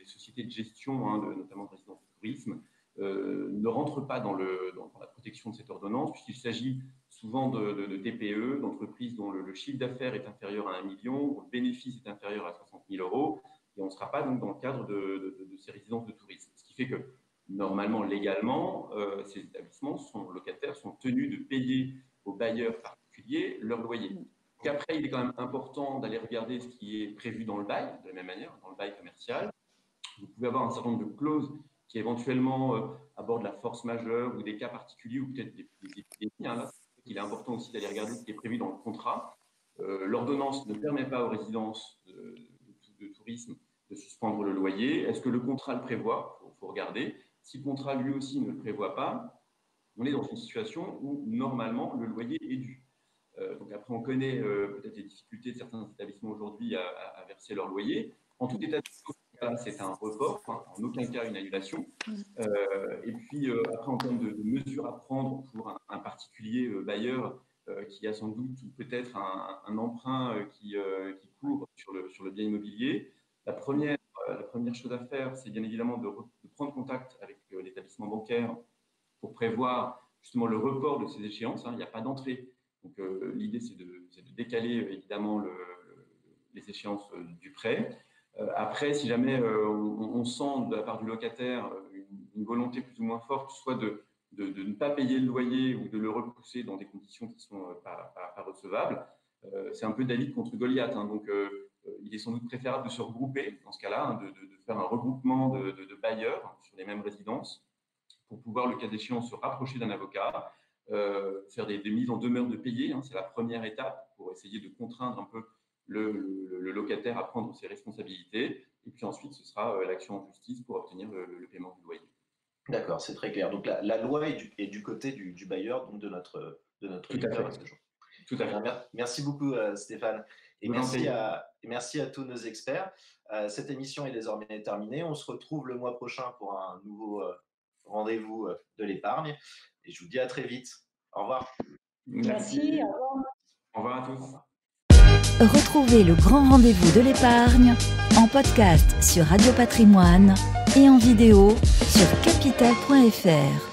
sociétés de gestion, notamment de résidence de tourisme, ne rentrent pas dans la protection de cette ordonnance, puisqu'il s'agit souvent de TPE, d'entreprises dont le chiffre d'affaires est inférieur à 1 million, dont le bénéfice est inférieur à 60 000 €, et on ne sera pas donc dans le cadre de ces résidences de tourisme. Ce qui fait que, normalement, légalement, ces établissements locataires sont tenus de payer aux bailleurs particuliers leur loyer. Donc après, il est quand même important d'aller regarder ce qui est prévu dans le bail, de la même manière, dans le bail commercial. Vous pouvez avoir un certain nombre de clauses qui éventuellement abordent la force majeure ou des cas particuliers ou peut-être des épidémies. Là, il est important aussi d'aller regarder ce qui est prévu dans le contrat. L'ordonnance ne permet pas aux résidences de tourisme de suspendre le loyer. Est-ce que le contrat le prévoit? Il faut regarder. Si le contrat lui aussi ne le prévoit pas, on est dans une situation où normalement le loyer est dû. Donc après, on connaît peut-être les difficultés de certains établissements aujourd'hui à verser leur loyer. En tout état de cause, c'est un report, en aucun cas une annulation. Et puis après, en termes de mesures à prendre pour un particulier bailleur qui a sans doute ou peut-être un emprunt qui court sur le bien immobilier, la première chose à faire, c'est bien évidemment de prendre contact avec l'établissement bancaire pour prévoir justement le report de ces échéances. Il n'y a pas d'entrée. Donc, l'idée, c'est de décaler évidemment les échéances du prêt. Après, si jamais on sent de la part du locataire une volonté plus ou moins forte, soit de ne pas payer le loyer ou de le repousser dans des conditions qui ne sont pas recevables, c'est un peu David contre Goliath. Hein, donc, il est sans doute préférable de se regrouper dans ce cas-là, hein, de faire un regroupement de bailleurs sur les mêmes résidences pour pouvoir, le cas échéant, se rapprocher d'un avocat, faire des mises en demeure de payer. Hein, c'est la première étape pour essayer de contraindre un peu le locataire à prendre ses responsabilités. Et puis ensuite, ce sera l'action en justice pour obtenir le paiement du loyer. D'accord, c'est très clair. Donc la loi est du côté du bailleur, donc de notre éditeur. Tout à fait. Merci beaucoup Stéphane. Et merci à tous nos experts. Cette émission est désormais terminée. On se retrouve le mois prochain pour un nouveau rendez-vous de l'épargne. Et je vous dis à très vite. Au revoir. Merci. Au revoir. Au revoir à tous. Retrouvez le grand rendez-vous de l'épargne en podcast sur Radio Patrimoine et en vidéo sur capital.fr.